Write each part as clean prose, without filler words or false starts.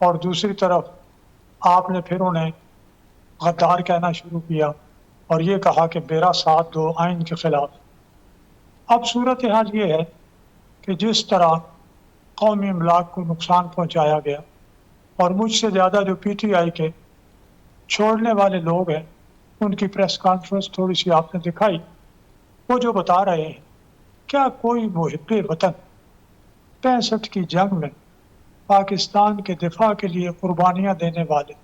اور دوسری طرف آپ نے پھر انہیں غدار کہنا شروع کیا اور یہ کہا کہ میرا ساتھ دو آئین کے خلاف. اب صورتحال یہ ہے کہ جس طرح قومی املاک کو نقصان پہنچایا گیا اور مجھ سے زیادہ جو پی ٹی آئی کے چھوڑنے والے لوگ ہیں ان کی پریس کانفرنس تھوڑی سی آپ نے دکھائی, وہ جو بتا رہے ہیں کیا کوئی محب وطن 65 کی جنگ میں پاکستان کے دفاع کے لیے قربانیاں دینے والے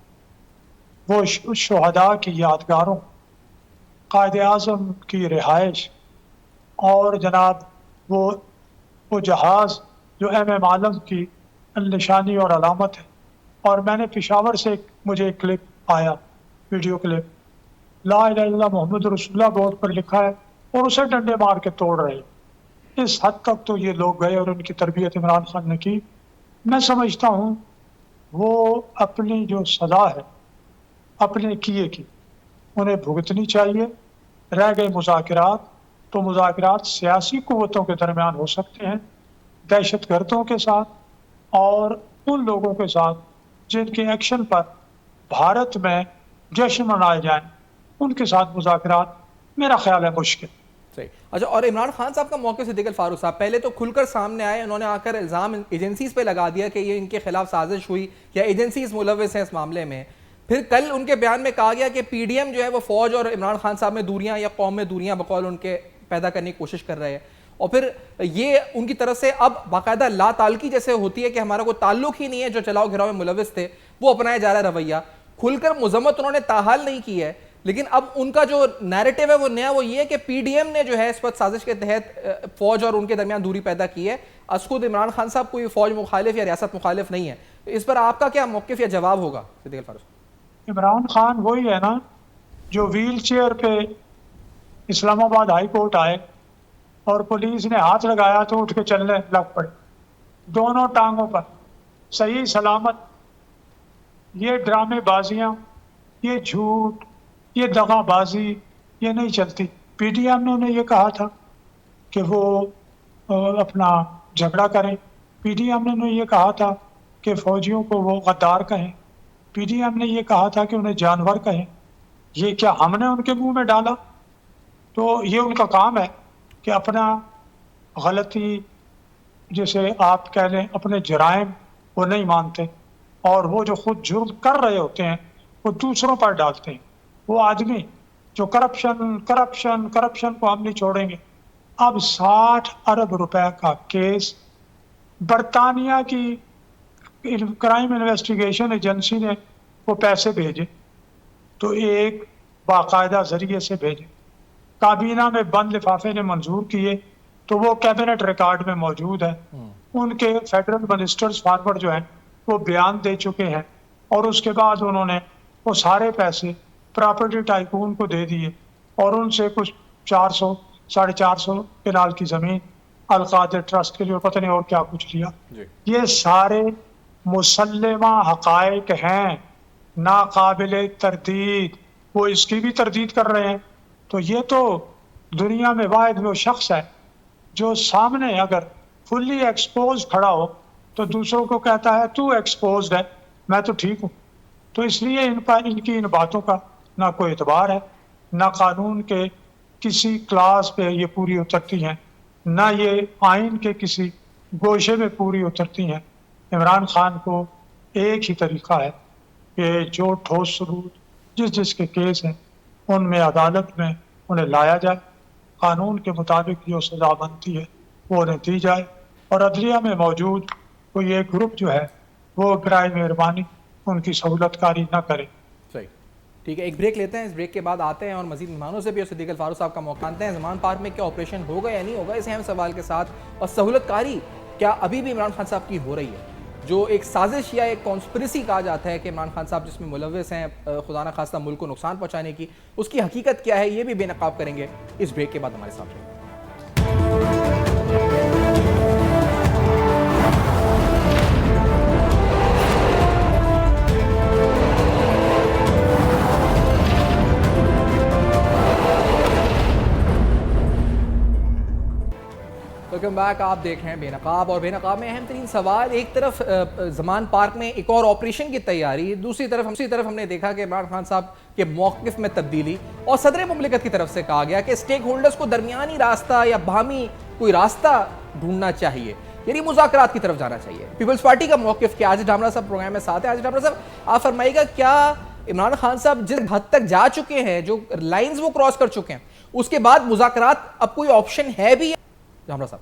وہ شہداء کی یادگاروں, قائد اعظم کی رہائش اور جناب وہ جہاز جو ایم عالم کی نشانی اور علامت ہے, اور میں نے پشاور سے مجھے ایک کلپ آیا, ویڈیو کلپ, لا الہ الا اللہ محمد رسول اللہ بورڈ پر لکھا ہے اور اسے ڈنڈے مار کے توڑ رہے. اس حد تک تو یہ لوگ گئے اور ان کی تربیت عمران خان نے کی. میں سمجھتا ہوں وہ اپنی جو سزا ہے اپنے کیے کی انہیں بھگتنی چاہیے. رہ گئے مذاکرات, تو مذاکرات سیاسی قوتوں کے درمیان ہو سکتے ہیں, دہشت گردوں کے ساتھ اور ان لوگوں کے ساتھ جن کے ایکشن پر بھارت میں جشن منائے جائیں, ان کے ساتھ مذاکرات میرا خیال ہے مشکل. صحیح. اچھا, اور عمران خان صاحب کا موقع صدیق الفاروق صاحب پہلے تو کھل کر سامنے آئے, انہوں نے آ کر الزام ایجنسیز پہ لگا دیا کہ یہ ان کے خلاف سازش ہوئی یا ایجنسیز ملوث ہیں اس معاملے میں. پھر کل ان کے بیان میں کہا گیا کہ پی ڈی ایم جو ہے وہ فوج اور عمران خان صاحب میں دوریاں یا قوم میں دوریاں بقول ان کے پیدا کرنے کی کوشش کر رہے ہیں, اور پھر یہ ان کی طرف سے اب باقاعدہ لا تعلقی جیسے ہوتی ہے کہ ہمارا کوئی تعلق ہی نہیں ہے, جو چلاؤ گھراؤ میں ملوث تھے وہ اپنایا جا رہا ہے رویہ. کھل کر مذمت انہوں نے تاحال نہیں کی ہے, لیکن اب ان کا جو نیریٹو ہے وہ نیا, وہ یہ ہے کہ پی ڈی ایم نے جو ہے اس پر سازش کے تحت فوج اور ان کے درمیان دوری پیدا کی ہے. از خود عمران خان صاحب کوئی فوج مخالف یا ریاست مخالف نہیں ہے. اس پر آپ کا کیا موقف یا جواب ہوگا صدیق الفاروق؟ عمران خان وہی ہے نا جو ویل چیئر پہ اسلام آباد ہائی کورٹ آئے اور پولیس نے ہاتھ لگایا تو اٹھ کے چلنے لگ پڑے دونوں ٹانگوں پر صحیح سلامت. یہ ڈرامے بازیاں, یہ جھوٹ, یہ دغا بازی یہ نہیں چلتی. پی ڈی ایم نے یہ کہا تھا کہ وہ اپنا جھگڑا کریں, پی ڈی ایم نے یہ کہا تھا کہ فوجیوں کو وہ غدار کہیں, پی ڈی ایم نے یہ کہا تھا کہ انہیں جانور کہیں. یہ کیا ہم نے ان کے منہ میں ڈالا؟ تو یہ ان کا کام ہے کہ اپنا غلطی جیسے آپ کہہ لیں اپنے جرائم وہ نہیں مانتے, اور وہ جو خود جرم کر رہے ہوتے ہیں وہ دوسروں پر ڈالتے ہیں. وہ آدمی جو کرپشن کو ہم نہیں چھوڑیں گے. اب 60 ارب روپے کا کیس برطانیہ کی کرائم انویسٹیگیشن ایجنسی نے وہ پیسے بھیجے, تو ایک باقاعدہ ذریعے سے بھیجے, کابینہ میں بند لفافے نے منظور کیے تو وہ کیبنٹ ریکارڈ میں موجود ہے. ان کے فیڈرل منسٹرز فارورڈ جو ہیں وہ بیان دے چکے ہیں, اور اس کے بعد انہوں نے وہ سارے پیسے پراپرٹی ٹائکون کو دے دیے اور ان سے کچھ 400 450 کنال کی زمین القادر ٹرسٹ کے لیے پتہ نہیں اور کیا کچھ لیا. یہ سارے مسلمہ حقائق ہیں, ناقابل تردید. وہ اس کی بھی تردید کر رہے ہیں. تو یہ تو دنیا میں واحد وہ شخص ہے جو سامنے اگر فلی ایکسپوز کھڑا ہو تو دوسروں کو کہتا ہے تو ایکسپوزڈ ہے, میں تو ٹھیک ہوں. تو اس لیے ان کی ان باتوں کا نہ کوئی اعتبار ہے, نہ قانون کے کسی کلاس پہ یہ پوری اترتی ہیں, نہ یہ آئین کے کسی گوشے میں پوری اترتی ہیں. عمران خان کو ایک ہی طریقہ ہے کہ جو ٹھوس ثبوت جس کے کیس ہیں ان میں عدالت میں انہیں لایا جائے, قانون کے مطابق جو سزا بنتی ہے وہ انہیں دی جائے, اور عدلیہ میں موجود کوئی ایک گروپ جو ہے وہ برائے مہربانی ان کی سہولت کاری نہ کرے. صحیح, ٹھیک ہے, ایک بریک لیتے ہیں, اس بریک کے بعد آتے ہیں اور مزید مہمانوں سے بھی اور صدیق الفاروق صاحب کا موقع آتے ہیں. زمان پارک میں کیا آپریشن ہوگا یا نہیں ہوگا, اس اہم سوال کے ساتھ, اور سہولت کاری کیا ابھی بھی عمران خان صاحب کی ہو رہی ہے؟ جو ایک سازش یا ایک کانسپریسی کہا جاتا ہے کہ عمران خان صاحب جس میں ملوث ہیں خدا نہ خواستہ ملک کو نقصان پہنچانے کی, اس کی حقیقت کیا ہے, یہ بھی بے نقاب کریں گے اس بریک کے بعد. ہمارے ساتھ رہیں. Welcome back. آپ دیکھ رہے ہیں بے نقاب, اور بے نقاب میں اہم ترین سوال, ایک طرف زمان پارک میں ایک اور آپریشن کی تیاری, دوسری طرف ہم نے دیکھا کہ عمران خان صاحب کے موقف میں تبدیلی, اور صدر مملکت کی طرف سے کہا گیا کہ اسٹیک ہولڈرز کو درمیانی راستہ یا باہمی کوئی راستہ ڈھونڈنا چاہیے, یعنی مذاکرات کی طرف جانا چاہیے. پیپلز پارٹی کا موقف کیا؟ آج ڈھامرا صاحب پروگرام میں ساتھ ہیں. آج ڈھامرا صاحب آپ فرمائیے گا, کیا عمران خان صاحب جس حد تک جا چکے ہیں, جو لائنز وہ کراس کر چکے ہیں, اس کے بعد مذاکرات اب کوئی آپشن ہے بھی؟ ڈھامرا صاحب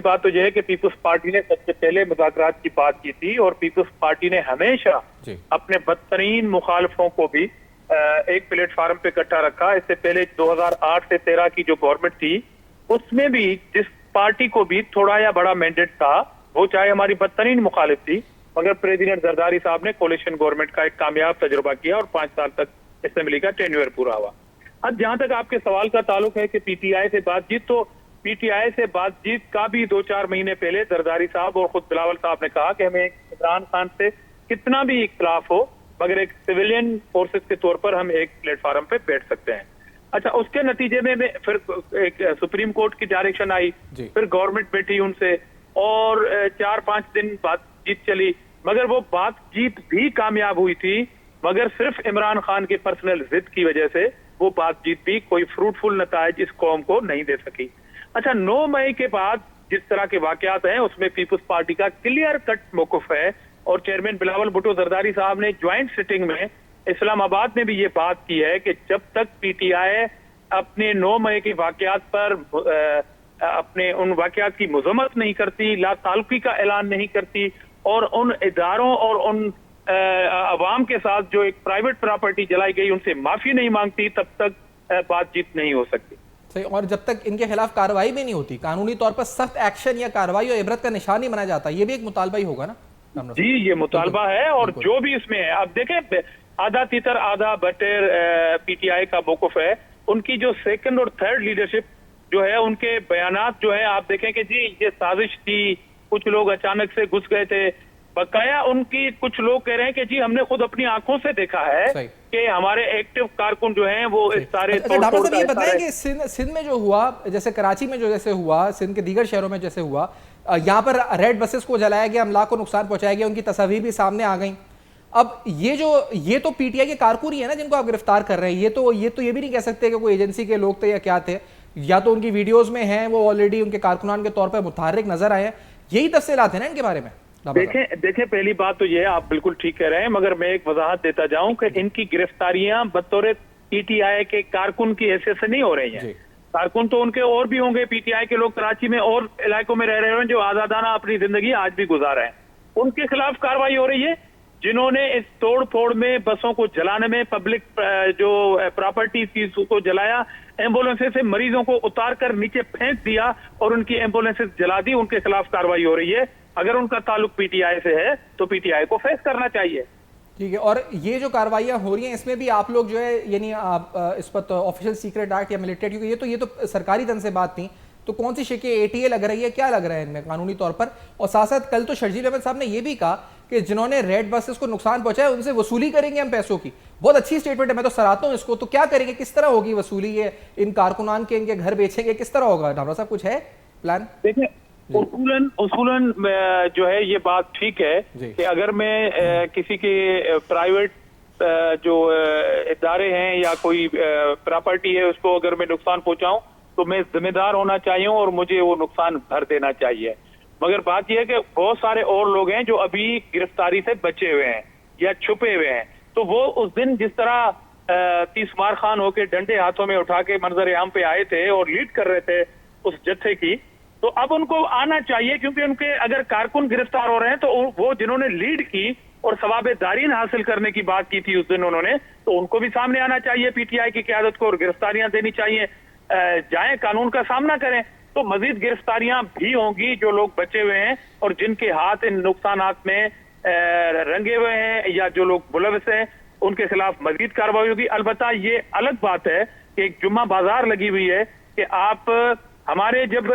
بات تو یہ ہے کہ پیپلز پارٹی نے سب سے پہلے مذاکرات کی بات کی تھی, اور پیپلز پارٹی نے ہمیشہ اپنے بدترین مخالفوں کو بھی ایک پلیٹ فارم پہ اکٹھا رکھا. اس سے پہلے 2008 سے 13 کی جو گورنمنٹ تھی, اس میں بھی جس پارٹی کو بھی تھوڑا یا بڑا مینڈیٹ تھا, وہ چاہے ہماری بدترین مخالف تھی, مگر پریزیڈنٹ زرداری صاحب نے کولیشن گورنمنٹ کا ایک کامیاب تجربہ کیا اور 5 سال تک اسمبلی کا ٹینیور پورا ہوا. اب جہاں تک آپ کے سوال کا تعلق ہے کہ پی ٹی آئی سے بات چیت, تو پی ٹی آئی سے بات چیت کا بھی 2-4 مہینے پہلے زرداری صاحب اور خود بلاول صاحب نے کہا کہ ہمیں عمران خان سے کتنا بھی اختلاف ہو, مگر ایک سویلین فورسز کے طور پر ہم ایک پلیٹ فارم پہ بیٹھ سکتے ہیں. اچھا, اس کے نتیجے میں پھر ایک سپریم کورٹ کی ڈائریکشن آئی, پھر گورنمنٹ بیٹھی ان سے, اور 4-5 دن بات چیت چلی, مگر وہ بات چیت بھی کامیاب ہوئی تھی, مگر صرف عمران خان کے پرسنل ضد کی وجہ سے وہ بات چیت بھی کوئی فروٹفل نتائج اس قوم کو نہیں دے سکی. اچھا, 9 مئی کے بعد جس طرح کے واقعات ہیں, اس میں پیپلز پارٹی کا کلیئر کٹ موقف ہے, اور چیئرمین بلاول بھٹو زرداری صاحب نے جوائنٹ سٹنگ میں اسلام آباد میں بھی یہ بات کی ہے کہ جب تک پی ٹی آئی اپنے 9 مئی کے واقعات پر اپنے ان واقعات کی مذمت نہیں کرتی, لا تعلقی کا اعلان نہیں کرتی, اور ان اداروں اور ان عوام کے ساتھ جو ایک پرائیویٹ پراپرٹی جلائی گئی ان سے معافی نہیں مانگتی, تب تک بات چیت نہیں ہو سکتی. صحیح, اور جب تک ان کے خلاف کارروائی بھی نہیں ہوتی, قانونی طور پر سخت ایکشن یا کارروائی اور عبرت کا نشان نہیں بنایا جاتا, یہ بھی ایک مطالبہ ہی ہوگا نا؟ جی, یہ مطالبہ ہے, اور جو بھی اس میں ہے, اب دیکھیں آدھا تیتر آدھا بٹیر پی ٹی آئی کا موقف ہے. ان کی جو سیکنڈ اور تھرڈ لیڈرشپ جو ہے, ان کے بیانات جو ہے, آپ دیکھیں کہ جی یہ سازش تھی, کچھ لوگ اچانک سے گھس گئے تھے, بقایا ان کی کچھ لوگ کہہ رہے ہیں کہ جی ہم نے خود اپنی آنکھوں سے دیکھا ہے کہ ہمارے ایکٹیو کارکن جو ہیں وہ اس سارے ڈھامرا صاحب یہ بتائیں کہ سندھ میں جو ہوا, جیسے کراچی میں جو جیسے ہوا, سندھ کے دیگر شہروں میں جیسے ہوا, یہاں پر ریڈ بسز کو جلایا گیا, املاک کو نقصان پہنچایا گیا, ان کی تصاویر بھی سامنے آ گئیں. اب یہ تو پی ٹی آئی کے کارکن ہی ہے نا جن کو آپ گرفتار کر رہے ہیں, یہ تو یہ بھی نہیں کہہ سکتے کہ کوئی ایجنسی کے لوگ تھے یا کیا تھے, یا تو ان کی ویڈیوز میں ہیں, وہ آلریڈی ان کے کارکنان کے طور پر متحرک نظر آئے ہیں. یہی تفصیلات ہیں نا ان کے بارے میں. دیکھیں پہلی بات تو یہ ہے, آپ بالکل ٹھیک کہہ رہے ہیں, مگر میں ایک وضاحت دیتا جاؤں کہ ان کی گرفتاریاں بطور پی ٹی آئی کے کارکن کی حیثیت سے نہیں ہو رہی ہیں. کارکن تو ان کے اور بھی ہوں گے, پی ٹی آئی کے لوگ کراچی میں اور علاقوں میں رہ رہے ہیں جو آزادانہ اپنی زندگی آج بھی گزار رہے ہیں, ان کے خلاف کاروائی ہو رہی ہے. جنہوں نے اس توڑ پھوڑ میں, بسوں کو جلانے میں, پبلک جو پراپرٹی تھی کو جلایا, ایمبولینس سے مریضوں کو اتار کر نیچے پھینک دیا اور ان کی ایمبولینس جلا دی, ان کے خلاف کاروائی ہو رہی ہے. اگر ان کا تعلق پی ٹی آئی سے ہے تو پی ٹی آئی کو فیس کرنا چاہیے. ٹھیک ہے, اور یہ جو کاروائیاں ہو رہی ہیں اس میں بھی آپ لوگ جو ہے, یعنی اس پر آفیشل سیکرٹ ایکٹ یا ملٹری, کیونکہ یہ تو سرکاری تن سے بات تھی, تو کون سی شکیں اے ٹی اے لگ رہی ہے, کیا لگ رہا ہے ان میں قانونی طور پر؟ اور ساتھ ساتھ کل تو شرجیل احمد صاحب نے یہ بھی کہا کہ جنہوں نے ریڈ بسز کو نقصان پہنچایا ان سے وصولی کریں گے ہم پیسوں کی. بہت اچھی اسٹیٹمنٹ ہے, میں تو سراہتا ہوں اس کو. تو کیا کریں گے, کس طرح ہوگی وصولی, یہ ان کارکنان کے ان کے گھر بیچیں گے, کس طرح ہوگا؟ ڈھامرا صاحب کچھ ہے پلان؟ دیکھیں اصولاً جو ہے یہ بات ٹھیک ہے کہ اگر میں کسی کے پرائیویٹ جو ادارے ہیں یا کوئی پراپرٹی ہے اس کو اگر میں نقصان پہنچاؤں تو میں ذمہ دار ہونا چاہیے اور مجھے وہ نقصان بھر دینا چاہیے. مگر بات یہ ہے کہ بہت سارے اور لوگ ہیں جو ابھی گرفتاری سے بچے ہوئے ہیں یا چھپے ہوئے ہیں, تو وہ اس دن جس طرح 30 مار خان ہو کے ڈنڈے ہاتھوں میں اٹھا کے منظر عام پہ آئے تھے اور لیڈ کر رہے تھے اس جتھے کی, تو اب ان کو آنا چاہیے, کیونکہ ان کے اگر کارکن گرفتار ہو رہے ہیں تو وہ جنہوں نے لیڈ کی اور ثواب دارین حاصل کرنے کی بات کی تھی اس دن انہوں نے, تو ان کو بھی سامنے آنا چاہیے پی ٹی آئی کی قیادت کو, اور گرفتاریاں دینی چاہیے, جائیں قانون کا سامنا کریں. تو مزید گرفتاریاں بھی ہوں گی جو لوگ بچے ہوئے ہیں اور جن کے ہاتھ ان نقصانات میں رنگے ہوئے ہیں, یا جو لوگ ملوث ہیں, ان کے خلاف مزید کارروائی ہوگی. البتہ یہ الگ بات ہے کہ ایک جمعہ بازار لگی ہوئی ہے کہ آپ ہمارے جب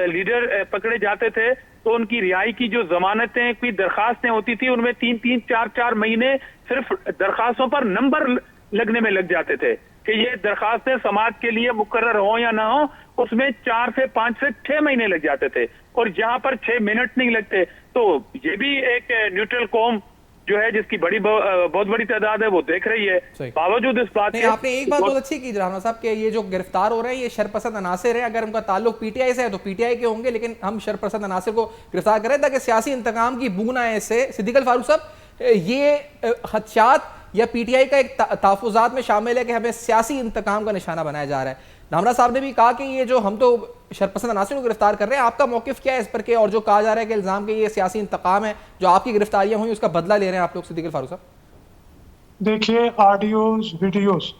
لیڈر پکڑے جاتے تھے تو ان کی رہائی کی جو ضمانتیں کوئی درخواستیں ہوتی تھی ان میں 3-3, 4-4 مہینے صرف درخواستوں پر نمبر لگنے میں لگ جاتے تھے. کہ یہ درخواستیں سماعت کے لیے مقرر ہوں یا نہ ہوں اس میں 4 سے 5 سے 6 مہینے لگ جاتے تھے، اور جہاں پر 6 منٹ نہیں لگتے. تو یہ بھی ایک نیوٹرل قوم جو ہے جس کی بہت بڑی تعداد ہے وہ دیکھ رہی ہے. باوجود اس بات کے آپ نے ایک بات بہت اچھی کی رحمہ صاحب کہ یہ جو گرفتار ہو رہے ہیں یہ شرپسند عناصر ہیں. اگر ان کا تعلق پی ٹی آئی سے ہے تو پی ٹی آئی کے ہوں گے، لیکن ہم شرپسند عناصر کو گرفتار کریں تاکہ سیاسی انتقام کی بو نہ آئے اس سے. صدیق الفاروق صاحب، یہ خدشات یا پی ٹی آئی کا ایک تحفظات میں شامل ہے کہ ہمیں سیاسی انتقام کا نشانہ بنایا جا رہا ہے. دھامرا صاحب نے بھی کہا کہ یہ جو ہم تو شرپسند عناصر کو گرفتار کر رہے ہیں، آپ کا موقف کیا ہے اس پر کہ اور جو کہا جا رہا ہے کہ الزام کہ یہ سیاسی انتقام ہے، جو آپ کی گرفتاریاں ہوئی اس کا بدلہ لے رہے ہیں آپ لوگ؟ صدیق الفاروق صاحب دیکھیے، آڈیوز ویڈیوز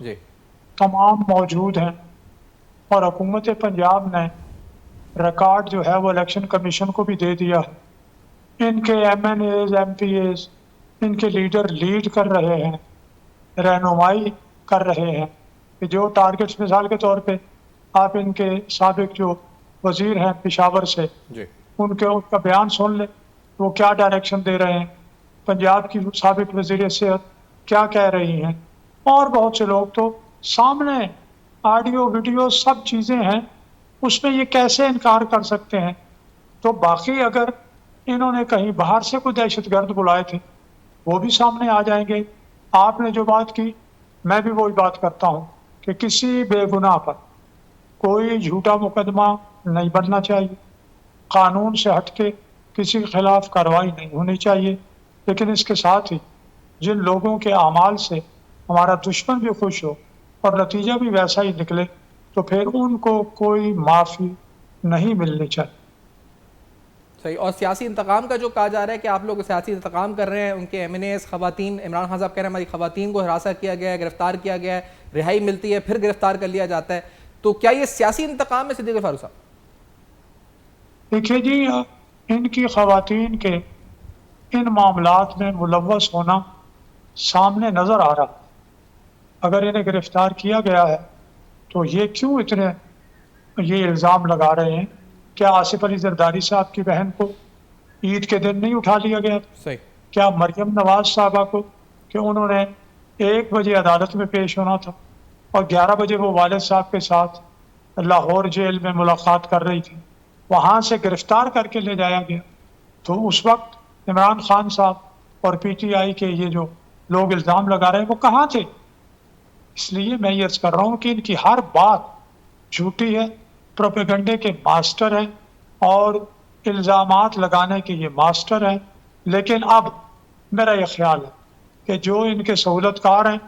تمام موجود ہیں، اور حکومت پنجاب نے ریکارڈ جو ہے وہ الیکشن کمیشن کو بھی دے دیا ہے. ان کے M N As, M P As, ان کے لیڈر لیڈ کر رہے ہیں، رہنمائی کر رہے ہیں کہ جو ٹارگٹس، مثال کے طور پہ آپ ان کے سابق جو وزیر ہیں پشاور سے، ان کا بیان سن لیں، وہ کیا ڈائریکشن دے رہے ہیں. پنجاب کی سابق وزیر صحت کیا کہہ رہی ہیں، اور بہت سے لوگ تو سامنے آڈیو ویڈیو سب چیزیں ہیں، اس میں یہ کیسے انکار کر سکتے ہیں؟ تو باقی اگر انہوں نے کہیں باہر سے کوئی دہشت گرد بلائے تھے وہ بھی سامنے آ جائیں گے. آپ نے جو بات کی، میں بھی وہی بات کرتا ہوں کہ کسی بے گناہ پر کوئی جھوٹا مقدمہ نہیں بننا چاہیے، قانون سے ہٹ کے کسی کے خلاف کارروائی نہیں ہونی چاہیے. لیکن اس کے ساتھ ہی جن لوگوں کے اعمال سے ہمارا دشمن بھی خوش ہو اور نتیجہ بھی ویسا ہی نکلے تو پھر ان کو کوئی معافی نہیں ملنی چاہیے. صحیح. اور سیاسی انتقام کا جو کہا جا رہا ہے کہ آپ لوگ سیاسی انتقام کر رہے ہیں، ان کے ایم این ایز، خواتین، عمران خان صاحب کہہ رہے ہیں ہماری خواتین کو ہراساں کیا گیا ہے، گرفتار کیا گیا ہے، رہائی ملتی ہے پھر گرفتار کر لیا جاتا ہے، تو کیا یہ سیاسی انتقام ہے صدیق الفاروق صاحب؟ دیکھیے جی، ان کی خواتین کے ان معاملات میں ملوث ہونا سامنے نظر آ رہا. اگر انہیں گرفتار کیا گیا ہے تو یہ کیوں اتنے یہ الزام لگا رہے ہیں؟ کیا آصف علی زرداری صاحب کی بہن کو عید کے دن نہیں اٹھا لیا گیا؟ صحیح. کیا مریم نواز صاحبہ کو کہ انہوں نے 1 بجے عدالت میں پیش ہونا تھا اور 11 بجے وہ والد صاحب کے ساتھ لاہور جیل میں ملاقات کر رہی تھی، وہاں سے گرفتار کر کے لے جایا گیا؟ تو اس وقت عمران خان صاحب اور پی ٹی آئی کے یہ جو لوگ الزام لگا رہے ہیں وہ کہاں تھے؟ اس لیے میں یہ عرض کر رہا ہوں کہ ان کی ہر بات جھوٹی ہے، پروپیگنڈے کے ماسٹر ہیں اور الزامات لگانے کے یہ ماسٹر ہیں. لیکن اب میرا یہ خیال ہے کہ جو ان کے سہولت کار ہیں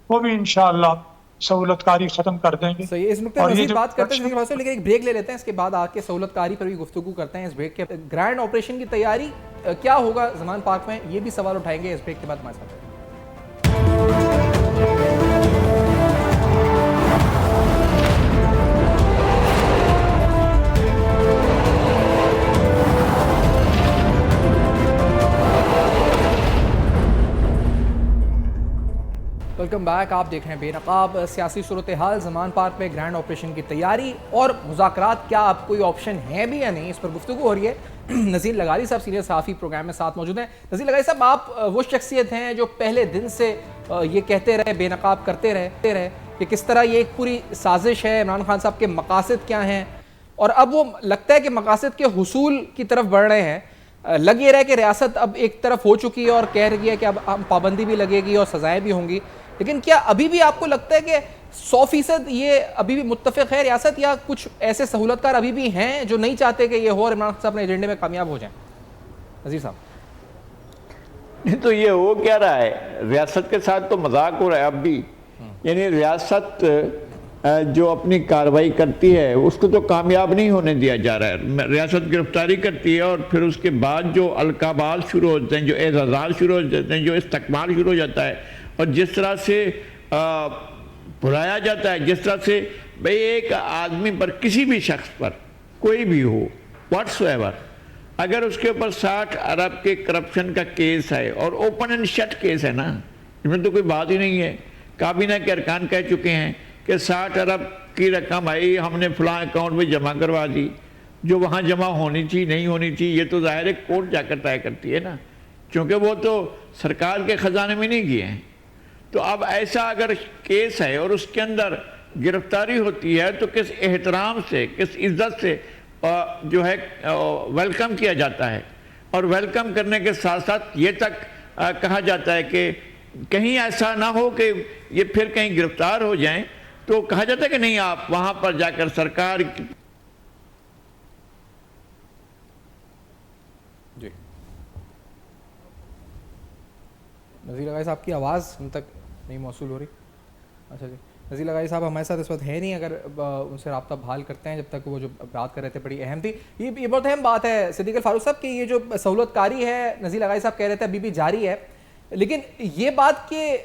وہ بھی انشاءاللہ سہولت کاری ختم کر دیں گے. صحیح. اس نکتے مزید بات کرتے ہیں لیکن ایک بریک لے لیتے ہیں، اس کے بعد آ کے سہولت کاری پر بھی گفتگو کرتے ہیں. اس بریک کے گرینڈ آپریشن کی تیاری کیا ہوگا زمان پارک میں، یہ بھی سوال اٹھائیں گے اس بریک کے بعد ہمارے ساتھ. Welcome back. آپ دیکھ رہے ہیں بے نقاب سیاسی صورتحال. زمان پارک میں گرینڈ آپریشن کی تیاری اور مذاکرات، کیا اب کوئی آپشن ہے بھی یا نہیں، اس پر گفتگو ہو رہی ہے. نذیر لغاری صاحب سینئر صحافی پروگرام میں ساتھ موجود ہیں. نذیر لغاری صاحب، آپ وہ شخصیت ہیں جو پہلے دن سے یہ کہتے رہے، بے نقاب کرتے رہے کہ کس طرح یہ ایک پوری سازش ہے، عمران خان صاحب کے مقاصد کیا ہیں، اور اب وہ لگتا ہے کہ مقاصد کے حصول کی طرف بڑھ رہے ہیں. لگ یہ رہا ہے کہ ریاست اب ایک طرف ہو چکی ہے اور کہہ رہی ہے کہ اب پابندی بھی لگے گی اور سزائیں بھی ہوں گی. لیکن کیا ابھی بھی آپ کو لگتا ہے کہ 100% یہ ابھی بھی متفق ہے ریاست، یا کچھ ایسے سہولت کار ابھی بھی ہیں جو نہیں چاہتے کہ یہ ہو اور عمران خان صاحب اپنے ایجنڈے میں کامیاب ہو جائیں؟ نذیر صاحب تو یہ ہو کیا رہا ہے، ریاست کے ساتھ تو مذاق ہو رہا ہے اب بھی. یعنی ریاست جو اپنی کارروائی کرتی ہے اس کو تو کامیاب نہیں ہونے دیا جا رہا ہے. ریاست گرفتاری کرتی ہے اور پھر اس کے بعد جو القابات شروع ہوتے ہیں، جو اعزازات شروع ہو جاتے ہیں، جو استقبال شروع ہو جاتا ہے، اور جس طرح سے بلایا جاتا ہے، جس طرح سے بھئی ایک آدمی پر، کسی بھی شخص پر، کوئی بھی ہو واٹس ایور، اگر اس کے اوپر 60 ارب کے کرپشن کا کیس ہے اور اوپن اینڈ شٹ کیس ہے نا، اس میں تو کوئی بات ہی نہیں ہے. کابینہ کے ارکان کہہ چکے ہیں کہ 60 ارب کی رقم آئی، ہم نے فلاں اکاؤنٹ میں جمع کروا دی، جو وہاں جمع ہونی تھی نہیں ہونی تھی یہ تو ظاہر ہے کورٹ جا کر طے کرتی ہے نا، چونکہ وہ تو سرکار کے خزانے میں نہیں گئے ہیں. تو اب ایسا اگر کیس ہے اور اس کے اندر گرفتاری ہوتی ہے تو کس احترام سے، کس عزت سے جو ہے ویلکم کیا جاتا ہے، اور ویلکم کرنے کے ساتھ ساتھ یہ تک کہا جاتا ہے کہ کہیں ایسا نہ ہو کہ یہ پھر کہیں گرفتار ہو جائیں، تو کہا جاتا ہے کہ نہیں آپ وہاں پر جا کر سرکار جی نذیر لغائی صاحب کی آواز ہم تک نہیں موصول ہو رہی. اچھا جی نذیر لغائی صاحب ہمارے ساتھ اس وقت ہے نہیں، اگر ان سے رابطہ بحال کرتے ہیں. جب تک وہ جو بات کر رہے تھے بڑی اہم تھی. یہ بہت اہم بات ہے صدیق الفاروق صاحب کہ یہ جو سہولت کاری ہے نذیر لغائی صاحب کہہ رہے تھے ابھی بھی جاری ہے، لیکن یہ بات کہ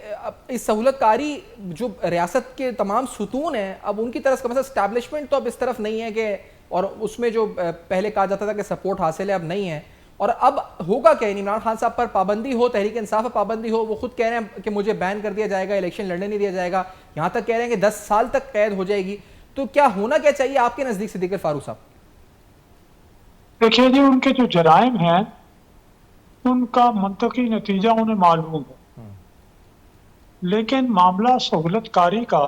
اس سہولت کاری جو ریاست کے تمام ستون ہیں اب ان کی طرف کا مثلا اسٹیبلشمنٹ تو اب اس طرف نہیں ہے کہ، اور اس میں جو پہلے کہا جاتا تھا کہ سپورٹ حاصل ہے اب نہیں ہے. اور اب ہوگا کیا؟ عمران خان صاحب پر پابندی ہو، تحریک انصاف پر پابندی ہو، وہ خود کہہ رہے ہیں کہ مجھے بین کر دیا جائے گا، الیکشن لڑنے نہیں دیا جائے گا، یہاں تک کہہ رہے ہیں کہ 10 سال تک قید ہو جائے گی. تو کیا ہونا کیا چاہیے آپ کے نزدیک صدیق الفاروق صاحب؟ دیکھیے جی ان کے جو جرائم ہیں ان کا منطقی نتیجہ انہیں معلوم ہے، لیکن معاملہ سہولت کاری کا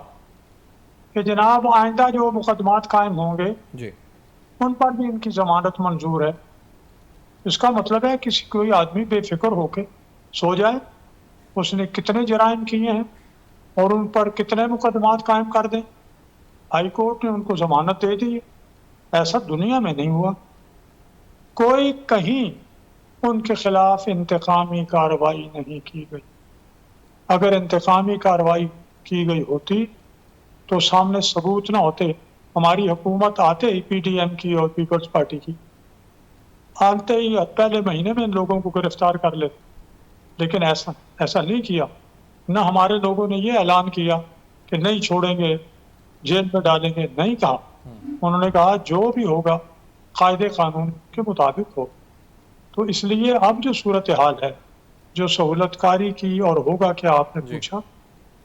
کہ جناب آئندہ جو مقدمات قائم ہوں گے جی ان پر بھی ان کی ضمانت منظور ہے. اس کا مطلب ہے کسی کوئی آدمی بے فکر ہو کے سو جائے اس نے کتنے جرائم کیے ہیں اور ان پر کتنے مقدمات قائم کر دیں، ہائی کورٹ نے ان کو ضمانت دے دی. ایسا دنیا میں نہیں ہوا. کوئی کہیں ان کے خلاف انتقامی کارروائی نہیں کی گئی. اگر انتقامی کارروائی کی گئی ہوتی تو سامنے ثبوت نہ ہوتے. ہماری حکومت آتے ہی پی ڈی ایم کی اور پیپلز پارٹی کی آتے ہی پہلے مہینے میں ان لوگوں کو گرفتار کر لیتے، لیکن ایسا نہیں کیا. نہ ہمارے لوگوں نے یہ اعلان کیا کہ نہیں چھوڑیں گے، جیل میں ڈالیں گے، نہیں کہا. انہوں نے کہا جو بھی ہوگا قاعدے قانون کے مطابق ہو. تو اس لیے اب جو صورتحال ہے جو سہولت کاری کی اور ہوگا کیا آپ نے پوچھا،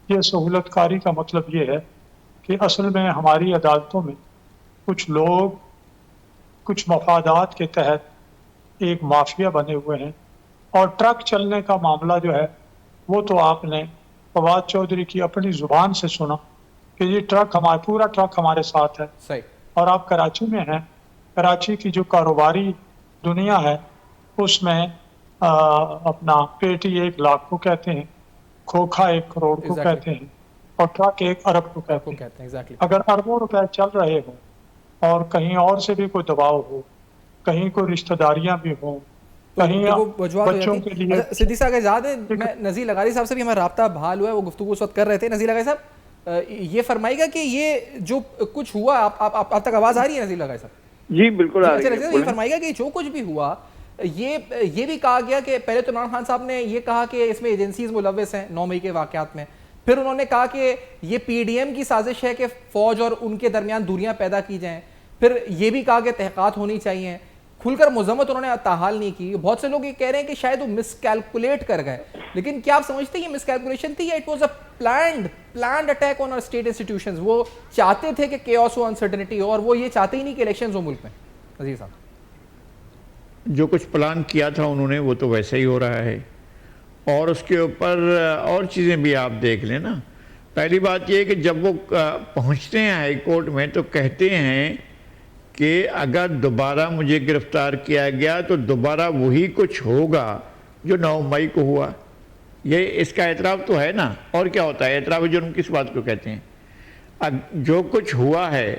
یہ سہولت کاری کا مطلب یہ ہے کہ اصل میں ہماری عدالتوں میں کچھ لوگ کچھ مفادات کے تحت ایک مافیا بنے ہوئے ہیں، اور ٹرک چلنے کا معاملہ جو ہے وہ تو آپ نے فواد چودھری کی اپنی زبان سے سنا کہ یہ پورا ٹرک ہمارے ساتھ ہے. صحیح. اور آپ کراچی میں ہیں، کراچی کی جو کاروباری دنیا ہے اس میں اپنا پیٹی 1 لاکھ کو کہتے ہیں، کھوکھا 1 کروڑ کو کہتے ہیں، اور ٹرک 1 ارب کو کہتے ہیں. اگر اربوں روپے چل رہے ہوں اور کہیں اور سے بھی کوئی دباؤ ہو، کہیں کوئی رشتہ داریاں بھی ہوں، کہیں بچوں کے لیے. صدیق صاحب یاد ہے میں نذیر لغاری صاحب سے بھی ہمارا رابطہ بحال ہوا ہے، وہ گفتگو اس وقت کر رہے تھے. نذیر لغاری صاحب یہ فرمائے گا کہ یہ جو کچھ ہوا، آپ تک آواز آ رہی ہے نذیر لغاری صاحب؟ جی بالکل آ رہی ہے. یہ فرمائے گا کہ جو کچھ بھی ہوا یہ بھی کہا گیا کہ پہلے تو عمران خان صاحب نے یہ کہا کہ اس میں ایجنسیز ملوث ہیں 9 مئی کے واقعات میں، پھر انہوں نے کہا کہ یہ پی ڈی ایم کی سازش ہے کہ فوج اور ان کے درمیان دوریاں پیدا کی جائیں، پھر یہ بھی کہا کہ تحقیقات ہونی چاہیے. کھل کر مذمت انہوں نے تاحال نہیں کی. بہت سے لوگ یہ کہہ رہے ہیں کہ شاید وہ مس کیلکولیٹ کر گئے، لیکن کیا آپ سمجھتے ہیں یہ مس کیلکولیشن تھی یا it was a planned attack on state institutions? وہ چاہتے تھے کہ کیوس ہو، انسرٹنٹی ہو، اور وہ یہ چاہتے ہی نہیں کہ الیکشنز ہو ملک میں. عزیز صاحب جو کچھ پلان کیا تھا انہوں نے وہ تو ویسا ہی ہو رہا ہے، اور اس کے اوپر اور چیزیں بھی آپ دیکھ لیں نا. پہلی بات یہ ہے کہ جب وہ پہنچتے ہیں ہائی کورٹ میں تو کہتے ہیں کہ اگر دوبارہ مجھے گرفتار کیا گیا تو دوبارہ وہی کچھ ہوگا جو 9 مئی کو ہوا. یہ اس کا اعتراف تو ہے نا. اور کیا ہوتا ہے اعتراف جرم کس بات کو کہتے ہیں؟ جو کچھ ہوا ہے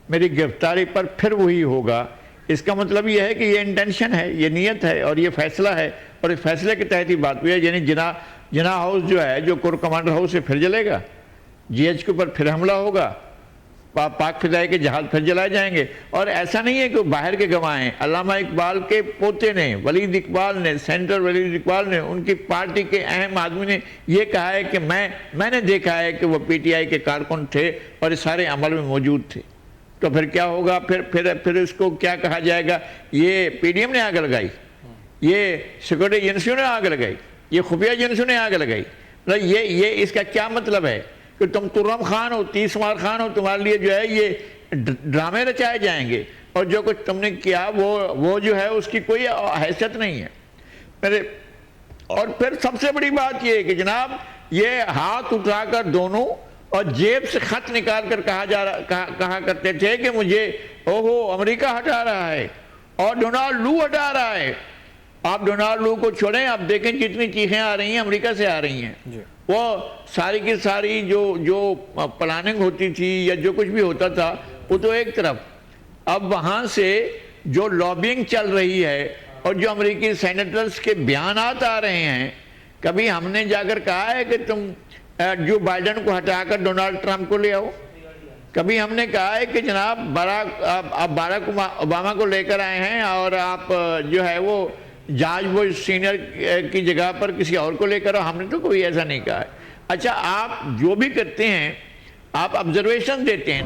میری گرفتاری پر پھر وہی ہوگا. اس کا مطلب یہ ہے کہ یہ انٹینشن ہے، یہ نیت ہے، اور یہ فیصلہ ہے، اور اس فیصلے کے تحت ہی بات ہوئی ہے. یعنی جناح ہاؤس جو ہے جو کور کمانڈر ہاؤس سے پھر جلے گا، جی ایچ کے اوپر پھر حملہ ہوگا، پاک فضائی کے جہاز پھر جلائے جائیں گے. اور ایسا نہیں ہے کہ وہ باہر کے گواہ ہیں. علامہ اقبال کے پوتے نے، ولید اقبال نے، سینٹر ولید اقبال نے، ان کی پارٹی کے اہم آدمی نے یہ کہا ہے کہ میں نے دیکھا ہے کہ وہ پی ٹی آئی کے کارکن تھے اور اس سارے عمل میں موجود تھے. تو پھر کیا ہوگا؟ پھر اس کو کیا کہا جائے گا؟ یہ پی ڈی ایم نے آگ لگائی، یہ سیکورٹی ایجنسیوں نے آگ لگائی، یہ خفیہ ایجنسیوں نے آگ لگائی. یہ اس کا کیا مطلب ہے کہ تم ترم خان ہو، 30 مار خان ہو، تمہارے لیے جو ہے یہ ڈرامے رچائے جائیں گے، اور جو کچھ تم نے کیا وہ جو ہے اس کی کوئی حیثیت نہیں ہے. اور پھر سب سے بڑی بات یہ ہے کہ جناب یہ ہاتھ اٹھا کر دونوں اور جیب سے خط نکال کر کہا کرتے تھے کہ مجھے اوہو امریکہ ہٹا رہا ہے اور ڈونالڈ لو ہٹا رہا ہے. آپ ڈونالڈ لو کو چھوڑیں، آپ دیکھیں جتنی چیخیں آ رہی ہیں امریکہ سے آ رہی ہیں. وہ ساری کی ساری جو پلاننگ ہوتی تھی یا جو کچھ بھی ہوتا تھا وہ تو ایک طرف. اب وہاں سے جو لابینگ چل رہی ہے اور جو امریکی سینیٹرز کے بیانات آ رہے ہیں، کبھی ہم نے جا کر کہا ہے کہ تم جو بائیڈن کو ہٹا کر ڈونالڈ ٹرمپ کو لے آؤ؟ کبھی ہم نے کہا ہے کہ جناب آپ باراک اوباما کو لے کر آئے ہیں اور آپ جو ہے وہ جارج بش سینئر کی جگہ پر کسی اور کو لے کر آؤ؟ ہم نے تو کوئی ایسا نہیں کہا ہے. اچھا، آپ جو بھی کرتے ہیں آپ آبزرویشن دیتے ہیں.